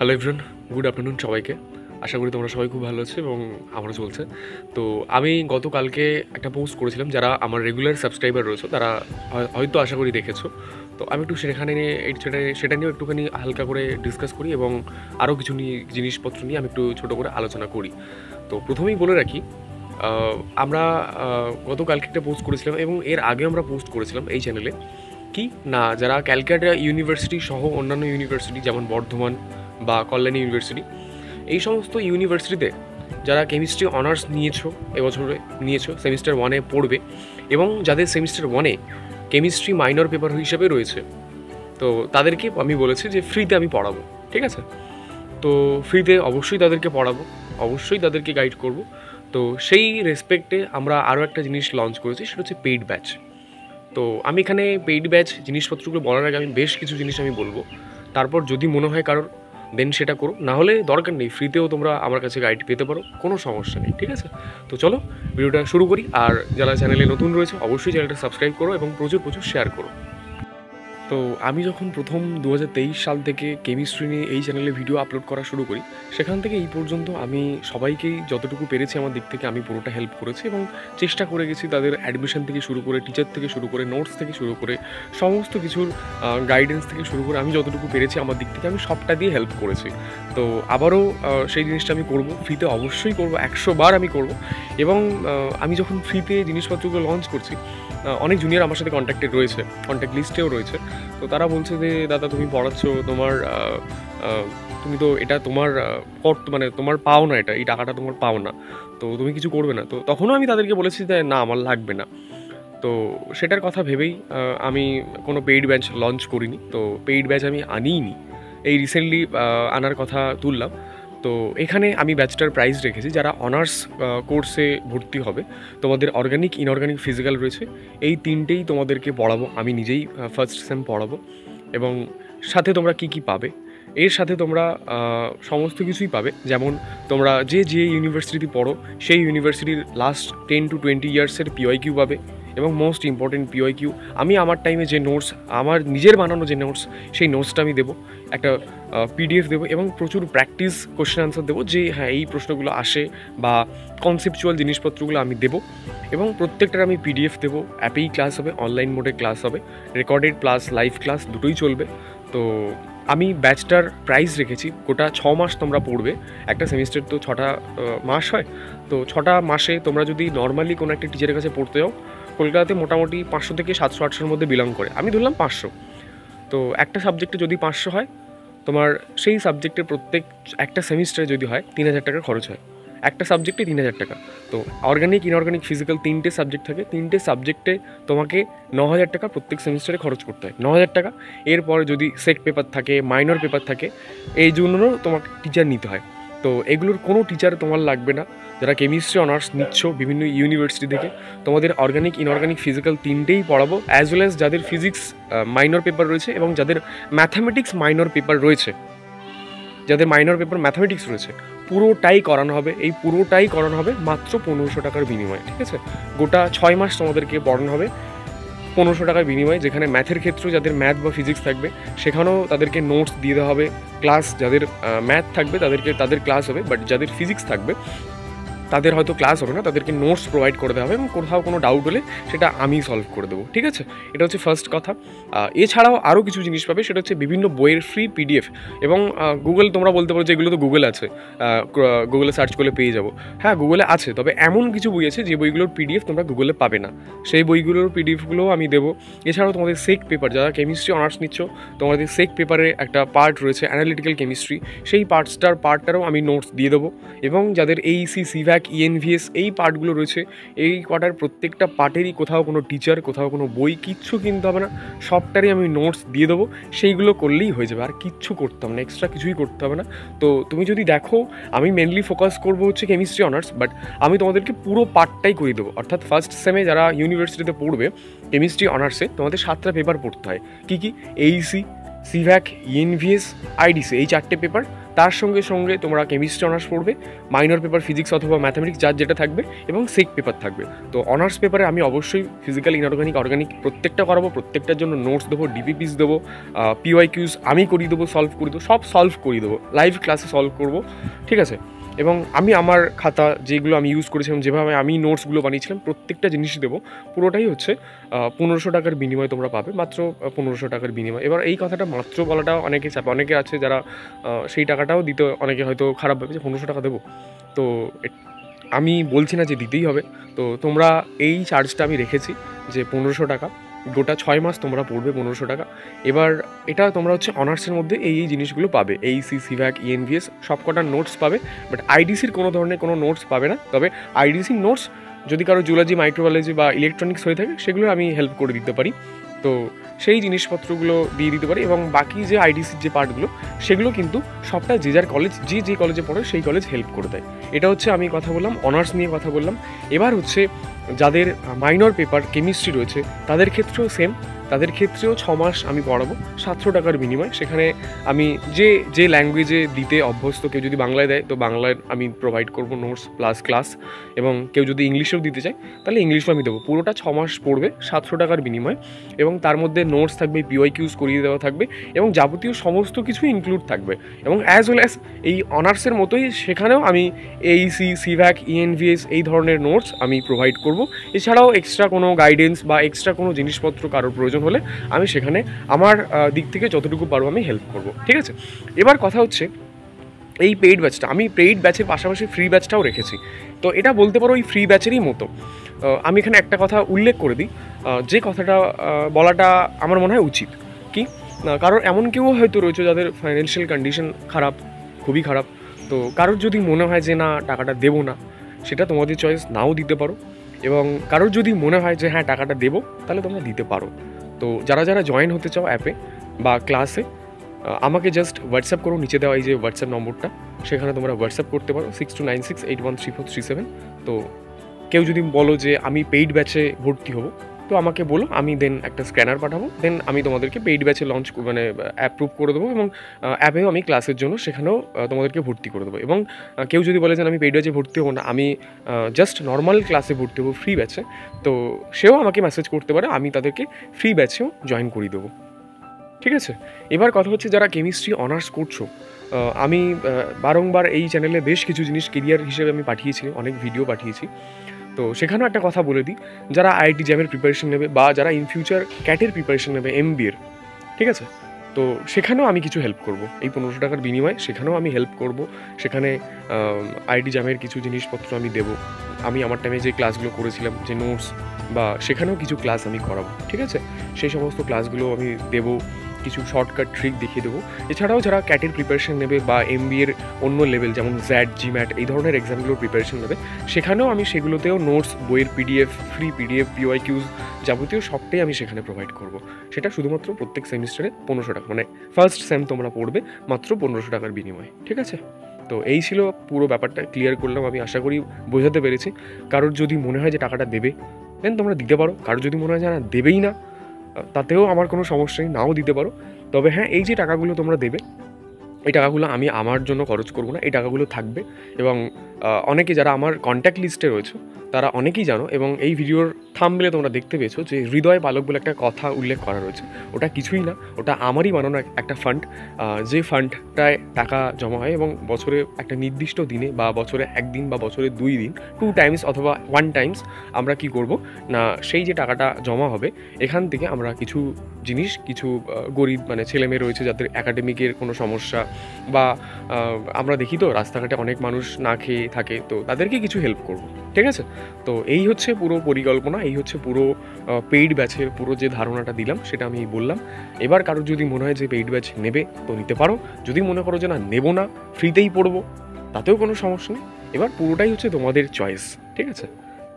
Hello everyone, good afternoon সবাইকে। আশা করি তোমরা সবাই খুব ভালো আছো এবং আমারও চলছে। তো আমি গতকালকে একটা পোস্ট করেছিলাম, যারা আমার রেগুলার সাবস্ক্রাইবার রয়েছে তারা হয়তো আশা করি দেখেছো। তো আমি একটু সেখানে নিয়ে সেটা নিয়েও একটুখানি হালকা করে ডিসকাস করি এবং আরও কিছু জিনিসপত্র নিয়ে আমি একটু ছোটো করে আলোচনা করি। তো প্রথমেই বলে রাখি, আমরা গতকালকে একটা পোস্ট করেছিলাম এবং এর আগে আমরা পোস্ট করেছিলাম এই চ্যানেলে কি না, যারা ক্যালকাটা ইউনিভার্সিটি সহ অন্যান্য ইউনিভার্সিটি যেমন বর্ধমান বা কল্যাণী ইউনিভার্সিটি, এই সমস্ত ইউনিভার্সিটিতে যারা কেমিস্ট্রি অনার্স এবছরে নিয়েছো, সেমিস্টার 1-এ পড়বে এবং যাদের সেমিস্টার 1-এ কেমিস্ট্রি মাইনর পেপার হিসেবে রয়েছে, তো তাদেরকে আমি বলেছি যে ফ্রিতে আমি পড়াবো। ঠিক আছে? তো ফ্রিতে অবশ্যই তাদেরকে পড়াবো, অবশ্যই তাদেরকে গাইড করব। তো সেই রেসপেক্টে আমরা আরও একটা জিনিস লঞ্চ করেছি, সেটা হচ্ছে পেইড ব্যাচ। তো আমি এখানে পেইড ব্যাচ জিনিসপত্রগুলো বলার আগে আমি বেশ কিছু জিনিস আমি বলবো, তারপর যদি মনে হয় কারোর দেন সেটা করো, না হলে দরকার নেই, ফ্রিতেও তোমরা আমার কাছে গাইড পেতে পারো, কোনো সমস্যা নেই। ঠিক আছে? তো চলো ভিডিওটা শুরু করি। আর যারা চ্যানেলে নতুন রয়েছে অবশ্যই চ্যানেলটা সাবস্ক্রাইব করো এবং প্রচুর শেয়ার করো। তো আমি যখন প্রথম 2023 সাল থেকে কেমিস্ট্রি নিয়ে এই চ্যানেলে ভিডিও আপলোড করা শুরু করি, সেখান থেকে এই পর্যন্ত আমি সবাইকেই যতটুকু পেরেছি আমার দিক থেকে আমি পুরোটা হেল্প করেছি এবং চেষ্টা করে গেছি তাদের অ্যাডমিশন থেকে শুরু করে, টিচার থেকে শুরু করে, নোটস থেকে শুরু করে, সমস্ত কিছুর গাইডেন্স থেকে শুরু করে আমি যতটুকু পেরেছি আমার দিক থেকে আমি সবটা দিয়ে হেল্প করেছি। তো আবারও সেই জিনিসটা আমি করব, ফ্রিতে অবশ্যই করব, 100 বার আমি করব। এবং আমি যখন ফ্রিতে জিনিসপত্রগুলো লঞ্চ করছি, অনেক জুনিয়র আমার সাথে কন্ট্যাক্টেড রয়েছে, কন্ট্যাক্ট লিস্টেও রয়েছে। তো তারা বলছে যে দাদা তুমি পড়াচ্ছ, তুমি তো এটা তোমার মানে তোমার পাও না, এই টাকাটা তোমার পাও না, তো তুমি কিছু করবে না। তো তখনও আমি তাদেরকে বলেছি যে না, আমার লাগবে না। তো সেটার কথা ভেবেই আমি কোনো পেইড ব্যাচ লঞ্চ করিনি। তো পেইড ব্যাচ আমি আনিইনি, এই রিসেন্টলি আনার কথা তুললাম। তো এখানে আমি ব্যাচটার প্রাইস রেখেছি, যারা অনার্স কোর্সে ভর্তি হবে, তোমাদের অর্গানিক, ইনঅর্গানিক, ফিজিক্যাল রয়েছে, এই তিনটেই তোমাদেরকে পড়াবো, আমি নিজেই ফার্স্ট সেম পড়াবো। এবং সাথে তোমরা কি কি পাবে, এর সাথে তোমরা সমস্ত কিছুই পাবে। যেমন তোমরা যে ইউনিভার্সিটি পড়ো সেই ইউনিভার্সিটির লাস্ট 10 to 20 ইয়ার্সের পিওয়াইকিউ পাবে এবং মোস্ট ইম্পর্টেন্ট পিওয়াইকিউ, আমি আমার টাইমে যে নোটস, আমার নিজের বানানো যে নোটস, সেই নোটসটা আমি দেবো, একটা পিডিএফ দেবো এবং প্রচুর প্র্যাকটিস কোশ্চেন আনসার দেবো, যে হ্যাঁ এই প্রশ্নগুলো আসে বা কনসেপচুয়াল জিনিসপত্রগুলো আমি দেবো। এবং প্রত্যেকটার আমি পিডিএফ দেবো, অ্যাপেই ক্লাস হবে, অনলাইন মোডে ক্লাস হবে, রেকর্ডেড প্লাস লাইভ ক্লাস দুটোই চলবে। তো আমি ব্যাচটার প্রাইস রেখেছি, গোটা 6 মাস তোমরা পড়বে, একটা সেমিস্টার তো 6টা মাস হয়। তো 6টা মাসে তোমরা যদি নর্মালি কোনো একটা টিচারের কাছে পড়তে যাও, কলকাতাতে মোটামুটি 500 থেকে 700-800-র মধ্যে বিলং করে, আমি ধরলাম 500। তো একটা সাবজেক্টে যদি 500 হয়, তোমার সেই সাবজেক্টের প্রত্যেক একটা সেমিস্টারে যদি হয় 3000 টাকা খরচ হয়, একটা সাবজেক্টে 3000 টাকা। তো অর্গানিক, ইনঅর্গানিক, ফিজিক্যাল 3টে সাবজেক্ট থাকে, 3টে সাবজেক্টে তোমাকে 9000 টাকা প্রত্যেক সেমিস্টারে খরচ করতে হয়, 9000 টাকা। এরপরে যদি সেক পেপার থাকে, মাইনর পেপার থাকে, এই জন্য তোমাকে টিচার নিতে হয়। তো এগুলোর কোনো টিচার তোমার লাগবে না। যারা কেমিস্ট্রি অনার্স নিচ্ছ বিভিন্ন ইউনিভার্সিটি থেকে, তোমাদের অর্গানিক, ইনঅর্গানিক, ফিজিক্যাল তিনটেই পড়াবো, অ্যাজ ওয়েল অ্যাজ যাদের ফিজিক্স মাইনর পেপার রয়েছে এবং যাদের ম্যাথামেটিক্স মাইনর পেপার রয়েছে, যাদের মাইনর পেপার ম্যাথামেটিক্স রয়েছে, পুরোটাই করানো হবে। এই পুরোটাই করানো হবে মাত্র 1500 টাকার বিনিময়ে। ঠিক আছে? গোটা 6 মাস তোমাদেরকে পড়ানো হবে 1500 টাকার বিনিময়ে, যেখানে ম্যাথের ক্ষেত্রেও যাদের ম্যাথ বা ফিজিক্স থাকবে সেখানেও তাদেরকে নোটস দিয়ে দেওয়া হবে, ক্লাস যাদের ম্যাথ থাকবে তাদের ক্লাস হবে, বাট যাদের ফিজিক্স থাকবে তাদের হয়তো ক্লাস হবে না, তাদেরকে নোটস প্রোভাইড করে দেওয়া হবে এবং কোথাও কোনো ডাউট হলে সেটা আমি সলভ করে দেবো। ঠিক আছে? এটা হচ্ছে ফার্স্ট কথা। এছাড়াও আরও কিছু জিনিস পাবে, সেটা হচ্ছে বিভিন্ন বইয়ের ফ্রি পিডিএফ এবং গুগল, তোমরা বলতে পারো যে এগুলো তো গুগল আছে, গুগলে সার্চ করলে পেয়ে যাবো। হ্যাঁ, গুগলে আছে, তবে এমন কিছু বই আছে যে বইগুলোর পিডিএফ তোমরা গুগলে পাবে না, সেই বইগুলোর পিডিএফগুলোও আমি দেবো। এছাড়াও তোমাদের সেক পেপার, যারা কেমিস্ট্রি অনার্স নিচ্ছ, তোমাদের সেক পেপারে একটা পার্ট রয়েছে অ্যানালিটিক্যাল কেমিস্ট্রি, সেই পার্টটারও আমি নোটস দিয়ে দেবো। এবং যাদের এইসি, সিভ্যাক, ইএনভিএস এই পার্টগুলো রয়েছে, এই কটার প্রত্যেকটা পার্টেরই কোথাও কোনো টিচার, কোথাও কোনো বই কিচ্ছু কিনতে হবে না, সবটারই আমি নোটস দিয়ে দেবো। সেইগুলো করলেই হয়ে যাবে, আর কিচ্ছু করতে হবে না, এক্সট্রা কিছুই করতে হবে না। তো তুমি যদি দেখো, আমি মেনলি ফোকাস করবো হচ্ছে কেমিস্ট্রি অনার্স, বাট আমি তোমাদেরকে পুরো পার্টটাই করে দেবো। অর্থাৎ ফার্স্ট সেমে যারা ইউনিভার্সিটিতে পড়বে কেমিস্ট্রি অনার্সে, তোমাদের 7টা পেপার পড়তে হয়। কী কী? এইসি, সিভ্যাক, ইএনভিএস, আইডিসি, এই 4টে পেপার তার সঙ্গে সঙ্গে তোমরা কেমিস্ট্রি অনার্স পড়বে, মাইনর পেপার ফিজিক্স অথবা ম্যাথামেটিক্স যার যেটা থাকবে, এবং সেক পেপার থাকবে। তো অনার্স পেপারে আমি অবশ্যই ফিজিক্যাল, ইনঅর্গানিক, অর্গানিক প্রত্যেকটা করাবো, প্রত্যেকটার জন্য নোটস দেবো, ডিপিপিস দেবো, পিওয়াইকিউস আমি করিয়ে দেবো, সলভ করে দেবো, সব সলভ করিয়ে দেবো, লাইভ ক্লাসে সলভ করবো, ঠিক আছে। এবং আমি আমার খাতা যেগুলো আমি ইউজ করেছিলাম, যেভাবে আমি নোটসগুলো বানিয়েছিলাম, প্রত্যেকটা জিনিস দেবো। পুরোটাই হচ্ছে 1500 টাকার বিনিময়ে তোমরা পাবে, মাত্র 1500 টাকার বিনিময়ে। এবার এই কথাটা মাত্র বলাটা অনেকে চাপে, অনেকে আছে যারা সেই টাকাটাও দিতে অনেকে হয়তো খারাপ ভাবে যে 1500 টাকা দেবো। তো আমি বলছি না যে দিতেই হবে, তো তোমরা এই চার্জটা আমি রেখেছি যে 1500 টাকা, গোটা 6 মাস তোমরা পড়বে 1500 টাকা। এবার এটা তোমরা হচ্ছে অনার্সের মধ্যে এই জিনিসগুলো পাবে, এইসি, সিভ্যাক, ইএনভিএস সব কটার নোটস পাবে, বাট আইডিসির কোনো ধরনের কোনো নোটস পাবে না। তবে আইডিসির নোটস যদি কারো জুলজি, মাইক্রোবায়োলজি বা ইলেকট্রনিক্স হয়ে থাকে, সেগুলো আমি হেল্প করে দিতে পারি। তো সেই জিনিসপত্রগুলো দিয়ে দিতে পারি, এবং বাকি যে আইডিসির যে পার্টগুলো, সেগুলো কিন্তু সবটা যে যার কলেজ, যে কলেজে পড়ে সেই কলেজ হেল্প করে দেয়। এটা হচ্ছে আমি কথা বললাম, অনার্স নিয়ে কথা বললাম। এবার হচ্ছে যাদের মাইনর পেপার কেমিস্ট্রি রয়েছে, তাদের ক্ষেত্রেও সেম, তাদের ক্ষেত্রেও 6 মাস আমি পড়াবো 700 টাকার বিনিময়ে। সেখানে আমি যে ল্যাঙ্গুয়েজে দিতে অভ্যস্ত, কেউ যদি বাংলায় দেয় তো বাংলায় আমি প্রোভাইড করবো নোটস প্লাস ক্লাস, এবং কেউ যদি ইংলিশেও দিতে চায় তাহলে ইংলিশও আমি দেবো। পুরোটা 6 মাস পড়বে 700 টাকার বিনিময়ে, এবং তার মধ্যে নোটস থাকবে, পিওয়াইকিউস করিয়ে দেওয়া থাকবে, এবং যাবতীয় সমস্ত কিছু ইনক্লুড থাকবে। এবং অ্যাজ ওয়েল অ্যাজ এই অনার্সের মতোই সেখানেও আমি এইসি, সিভ্যাক, ইএনভিএস এই ধরনের নোটস আমি প্রোভাইড করব। এছাড়াও এক্সট্রা কোনো গাইডেন্স বা এক্সট্রা কোনো জিনিসপত্র কারোর প্রয়োজন হলে আমি সেখানে আমার দিক থেকে যতটুকু পারবো আমি হেল্প করব, ঠিক আছে। এবার কথা হচ্ছে এই পেইড ব্যাচটা, আমি পেইড ব্যাচের পাশাপাশি ফ্রি ব্যাচটাও রেখেছি। তো এটা বলতে পারো ওই ফ্রি ব্যাচেরই মতো। আমি এখানে একটা কথা উল্লেখ করে দিই, যে কথাটা বলাটা আমার মনে হয় উচিত। কি, কারোর এমন কেউ হয়তো রয়েছে যাদের ফাইন্যান্সিয়াল কন্ডিশন খারাপ, খুবই খারাপ। তো কারোর যদি মনে হয় যে না টাকাটা দেবো না, সেটা তোমাদের চয়েস, নাও দিতে পারো। এবং কারোর যদি মনে হয় যে হ্যাঁ টাকাটা দেবো, তাহলে তোমরা দিতে পারো। তো যারা যারা জয়েন হতে চাও অ্যাপে বা ক্লাসে, আমাকে জাস্ট হোয়াটসঅ্যাপ করো, নিচে দেওয়া এই যে হোয়াটসঅ্যাপ নম্বরটা, সেখানে তোমরা হোয়াটসঅ্যাপ করতে পারো 6296813437। তো কেউ যদি বলো যে আমি পেইড ব্যাচে ভর্তি হবো, তো আমাকে বলো, আমি দেন একটা স্ক্যানার পাঠাবো, দেন আমি তোমাদেরকে পেইড ব্যাচে লঞ্চ মানে অ্যাপ্রুভ করে দেবো, এবং অ্যাপেও আমি ক্লাসের জন্য সেখানেও তোমাদেরকে ভর্তি করে দেবো। এবং কেউ যদি বলে যে আমি পেইড ব্যাচে ভর্তি হবো না, আমি জাস্ট নর্মাল ক্লাসে ভর্তি হবো ফ্রি ব্যাচে, তো সেও আমাকে মেসেজ করতে পারে, আমি তাদেরকে ফ্রি ব্যাচেও জয়েন করিয়ে দেবো, ঠিক আছে। এবার কথা হচ্ছে যারা কেমিস্ট্রি অনার্স করছো, আমি বারংবার এই চ্যানেলে বেশ কিছু জিনিস কেরিয়ার হিসেবে আমি পাঠিয়েছি, অনেক ভিডিও পাঠিয়েছি। তো সেখানেও একটা কথা বলে দিই, যারা আইআইটি জ্যামের প্রিপারেশন নেবে বা যারা ইন ফিউচার ক্যাটের প্রিপারেশন নেবে, এমবিএর, ঠিক আছে, তো সেখানেও আমি কিছু হেল্প করব এই 1500 টাকার বিনিময়ে, সেখানেও আমি হেল্প করব। সেখানে আইআইটি জ্যামের কিছু জিনিসপত্র আমি দেবো, আমি আমার টাইমে যে ক্লাসগুলো করেছিলাম, যে নোটস, বা সেখানেও কিছু ক্লাস আমি করাবো, ঠিক আছে। সেই সমস্ত ক্লাসগুলো আমি দেবো, কিছু শর্টকাট ট্রিক দেখিয়ে দেবো। এছাড়াও যারা ক্যাটের প্রিপারেশন নেবে বা এমবিএর অন্য লেভেল যেমন জ্যাট, জিম্যাট এই ধরনের এক্সামগুলোর প্রিপারেশন নেবে, সেখানেও আমি সেগুলোতেও নোটস, বইয়ের পিডিএফ, ফ্রি পিডিএফ, পিওয়াইকিউজ যাবতীয় সবটাই আমি সেখানে প্রোভাইড করব। সেটা শুধুমাত্র প্রত্যেক সেমিস্টারে 1500 টাকা, মানে ফার্স্ট সেম তোমরা পড়বে মাত্র 1500 টাকার বিনিময়ে, ঠিক আছে। তো এই ছিল পুরো ব্যাপারটা, ক্লিয়ার করলাম, আমি আশা করি বোঝাতে পেরেছি। কারোর যদি মনে হয় যে টাকাটা দেবে, দেন তোমরা দিতে পারো। কারোর যদি মনে হয় যে না দেবেই না, তাতেও আমার কোনো সমস্যা নেই, নাও দিতে পারো। তবে হ্যাঁ, এই যে টাকাগুলো তোমরা দেবে, এই টাকাগুলো আমি আমার জন্য খরচ করবো না, এই টাকাগুলো থাকবে। এবং অনেকে যারা আমার কন্ট্যাক্ট লিস্টে রয়েছে তারা অনেকেই জানো, এবং এই ভিডিওর থাম্বনেলে তোমরা দেখতে পেয়েছো যে হৃদয় পালক বলে একটা কথা উল্লেখ করা রয়েছে। ওটা কিছুই না, ওটা আমারই বানানো একটা ফান্ড, যে ফান্ডটায় টাকা জমা হয়, এবং বছরে একটা নির্দিষ্ট দিনে বা বছরে একদিন বা বছরে 2 দিন, 2 টাইমস অথবা 1 টাইমস আমরা কি করব না, সেই যে টাকাটা জমা হবে এখান থেকে আমরা কিছু জিনিস, কিছু গরিব মানে ছেলেমেয়ে রয়েছে যাদের একাডেমিকের কোনো সমস্যা, বা আমরা দেখি তো রাস্তাঘাটে অনেক মানুষ না খেয়ে থাকে, তো তাদেরকে কিছু হেল্প করব, ঠিক আছে। তো এই হচ্ছে পুরো পরিকল্পনা, এই হচ্ছে পুরো পেইড ব্যাচের পুরো যে ধারণাটা দিলাম সেটা আমি বললাম। এবার কারোর যদি মনে হয় যে পেইড ব্যাচ নেবে তো নিতে পারো, যদি মনে করো যে না নেবো না, ফ্রিতেই পড়বো, তাতেও কোনো সমস্যা নেই। এবার পুরোটাই হচ্ছে তোমাদের চয়েস, ঠিক আছে।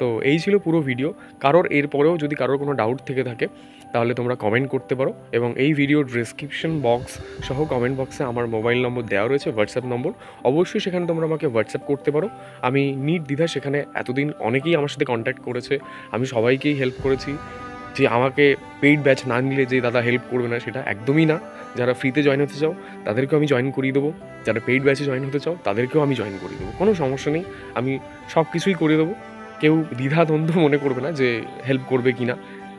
তো এই ছিল পুরো ভিডিও। কারোর এরপরেও যদি কারোর কোনো ডাউট থেকে থাকে তাহলে তোমরা কমেন্ট করতে পারো, এবং এই ভিডিওর ডেসক্রিপশন বক্স সহ কমেন্ট বক্সে আমার মোবাইল নম্বর দেওয়া রয়েছে, হোয়াটসঅ্যাপ নম্বর, অবশ্যই সেখানে তোমরা আমাকে হোয়াটসঅ্যাপ করতে পারো। আমি নির্দ্বিধা সেখানে, এতদিন অনেকেই আমার সাথে কন্ট্যাক্ট করেছে, আমি সবাইকেই হেল্প করেছি, যে আমাকে পেইড ব্যাচ না নিলে যে দাদা হেল্প করবে না, সেটা একদমই না। যারা ফ্রিতে জয়েন হতে চাও তাদেরকেও আমি জয়েন করিয়ে দেবো, যারা পেইড ব্যাচে জয়েন হতে চাও তাদেরকেও আমি জয়েন করিয়ে দেবো, কোনো সমস্যা নেই। আমি সব কিছুই করে দেবো। কেউ দ্বিধাদ্বন্দ্ব মনে করবে না যে হেল্প করবে কি না,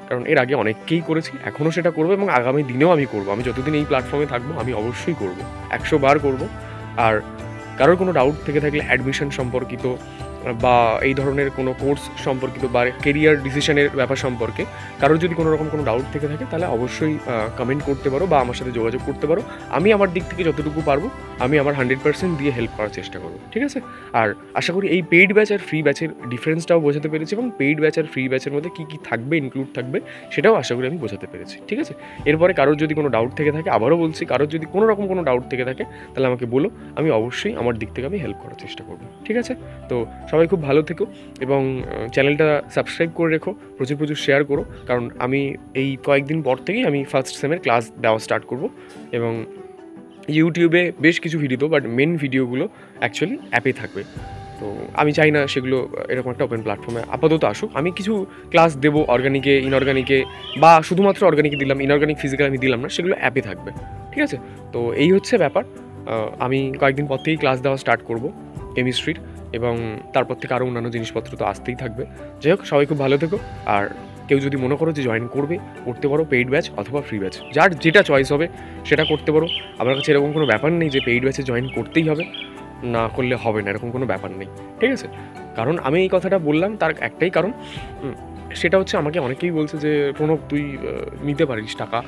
কারণ এর আগে অনেককেই করেছি, এখনও সেটা করবো এবং আগামী দিনেও আমি করবো। আমি যতদিন এই প্ল্যাটফর্মে থাকবো আমি অবশ্যই করবো, 100 বার করবো। আর কারোর কোনো ডাউট থেকে থাকলে অ্যাডমিশন সম্পর্কিত বা এই ধরনের কোনো কোর্স সম্পর্কিত বা কেরিয়ার ডিসিশনের ব্যাপার সম্পর্কে কারোর যদি কোনো রকম কোনো ডাউট থেকে থাকে তাহলে অবশ্যই কমেন্ট করতে পারো বা আমার সাথে যোগাযোগ করতে পারো। আমি আমার দিক থেকে যতটুকু পারবো আমি আমার 100% দিয়ে হেল্প করার চেষ্টা করবো, ঠিক আছে? আর আশা করি এই পেইড ব্যাচ আর ফ্রি ব্যাচের ডিফারেন্সটাও বোঝাতে পেরেছি এবং পেইড ব্যাচ আর ফ্রি ব্যাচের মধ্যে কী কী থাকবে, ইনক্লুড থাকবে, সেটাও আশা করি আমি বোঝাতে পেরেছি, ঠিক আছে? এরপরে কারোর যদি কোনো ডাউট থেকে থাকে, আবারও বলছি, কারোর যদি কোনো রকম কোনো ডাউট থেকে থাকে তাহলে আমাকে বলো, আমি অবশ্যই আমার দিক থেকে আমি হেল্প করার চেষ্টা করবো, ঠিক আছে? তো সবাই খুব ভালো থেকো এবং চ্যানেলটা সাবস্ক্রাইব করে রেখো, প্রচুর প্রচুর শেয়ার করো, কারণ আমি এই কয়েকদিন পর থেকেই আমি ফার্স্ট সেমের ক্লাস দেওয়া স্টার্ট করব এবং ইউটিউবে বেশ কিছু ভিডিও দেবো, বাট মেন ভিডিওগুলো অ্যাকচুয়ালি অ্যাপে থাকবে। তো আমি চাই না সেগুলো এরকম একটা ওপেন প্ল্যাটফর্মে আপাতত আসুক। আমি কিছু ক্লাস দেবো অর্গানিকে, ইনঅর্গানিকে, বা শুধুমাত্র অর্গানিকে দিলাম, ইনঅর্গানিক ফিজিক্যাল আমি দিলাম না, সেগুলো অ্যাপে থাকবে, ঠিক আছে? তো এই হচ্ছে ব্যাপার। আমি কয়েকদিন পর থেকেই ক্লাস দেওয়া স্টার্ট করব কেমিস্ট্রির, এবং তারপর থেকে আরও অন্যান্য জিনিসপত্র তো আসতেই থাকবে। যাই হোক, সবাই খুব ভালো থেকো। আর কেউ যদি মনে করো যে জয়েন করতে পারো পেইড ব্যাচ অথবা ফ্রি ব্যাচ, যার যেটা চয়েস হবে সেটা করতে পারো। আমার কাছে এরকম কোনো ব্যাপার নেই যে পেইড ব্যাচে জয়েন করতেই হবে, না করলে হবে না, এরকম কোনো ব্যাপার নেই, ঠিক আছে? কারণ আমি এই কথাটা বললাম তার একটাই কারণ, সেটা হচ্ছে আমাকে অনেকেই বলছে যে প্রণব তুই নিতে পারিস টাকা।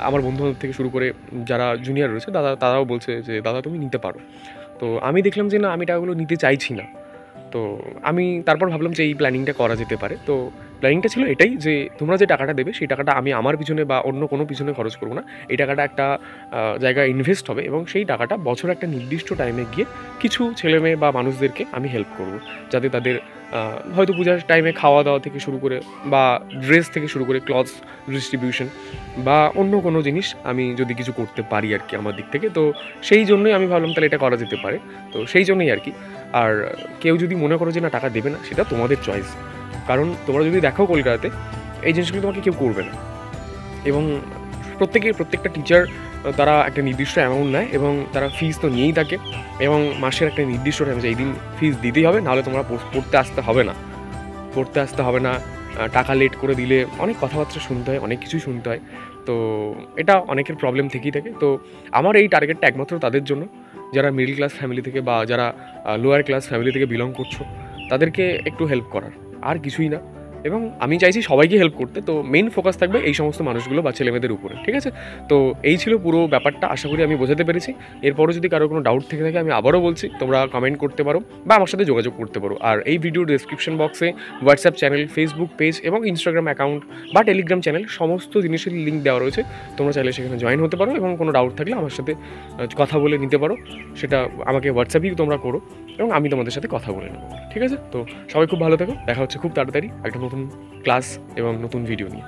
আমার বন্ধুবান্ধব থেকে শুরু করে যারা জুনিয়র রয়েছে তারাও বলছে যে দাদা তুমি নিতে পারো। তো আমি দেখলাম যে না, আমি টাকাগুলো নিতে চাইছি না। তো আমি তারপর ভাবলাম যে এই প্ল্যানিংটা করা যেতে পারে। তো প্ল্যানিংটা ছিল এটাই যে তোমরা যে টাকাটা দেবে সেই টাকাটা আমি আমার পিছনে বা অন্য কোনো পিছনে খরচ করবো না। এই টাকাটা একটা জায়গায় ইনভেস্ট হবে এবং সেই টাকাটা বছর একটা নির্দিষ্ট টাইমে গিয়ে কিছু ছেলেমেয়ে বা মানুষদেরকে আমি হেল্প করব, যাতে তাদের হয়তো পূজার টাইমে খাওয়া দাওয়া থেকে শুরু করে বা ড্রেস থেকে শুরু করে ক্লথস ডিস্ট্রিবিউশন বা অন্য কোনো জিনিস আমি যদি কিছু করতে পারি আর কি আমার দিক থেকে। তো সেই জন্যই আমি ভাবলাম তাহলে এটা করা যেতে পারে। তো সেই জন্যই আর কি। আর কেউ যদি মনে করো যে না টাকা দেবে না, সেটা তোমাদের চয়েস। কারণ তোমরা যদি দেখো কলকাতাতে এই জিনিসগুলো তোমাকে কেউ করবে না, এবং প্রত্যেকটা টিচার তারা একটা নির্দিষ্ট অ্যামাউন্ট নেয় এবং তারা ফিস তো নিয়েই থাকে, এবং মাসের একটা নির্দিষ্ট টাইম যে এই দিন ফিস দিতেই হবে, নাহলে তোমরা পড়তে আসতে হবে না। টাকা লেট করে দিলে অনেক কথাবার্তা শুনতে হয়, অনেক কিছুই শুনতে হয়। তো এটা অনেকের প্রবলেম থেকেই থাকে। তো আমার এই টার্গেটটা একমাত্র তাদের জন্য, যারা মিডল ক্লাস ফ্যামিলি থেকে বা যারা লোয়ার ক্লাস ফ্যামিলি থেকে বিলং করছো, তাদেরকে একটু হেল্প করার, আর কিছুই না। এবং আমি চাইছি সবাইকে হেল্প করতে। তো মেইন ফোকাস থাকবে এই সমস্ত মানুষগুলো বা ছেলেমেয়েদের উপরে, ঠিক আছে? তো এই ছিল পুরো ব্যাপারটা, আশা করি আমি বোঝাতে পেরেছি। এরপরও যদি কারো কোনো ডাউট থেকে থাকে আমি আবারও বলছি, তোমরা কমেন্ট করতে পারো বা আমার সাথে যোগাযোগ করতে পারো। আর এই ভিডিওর ডেসক্রিপশন বক্সে হোয়াটসঅ্যাপ চ্যানেল, ফেসবুক পেজ এবং ইনস্টাগ্রাম অ্যাকাউন্ট বা টেলিগ্রাম চ্যানেল সমস্ত জিনিসের লিঙ্ক দেওয়া রয়েছে। তোমরা চাইলে সেখানে জয়েন হতে পারো এবং কোনো ডাউট থাকলে আমার সাথে কথা বলে নিতে পারো। সেটা আমাকে হোয়াটসঅ্যাপেই তোমরা করো এবং আমি তোমাদের সাথে কথা বলে নেবো, ঠিক আছে? তো সবাই খুব ভালো থেকো, দেখা হচ্ছে খুব তাড়াতাড়ি একটা নতুন ক্লাস এবং নতুন ভিডিও নিয়ে।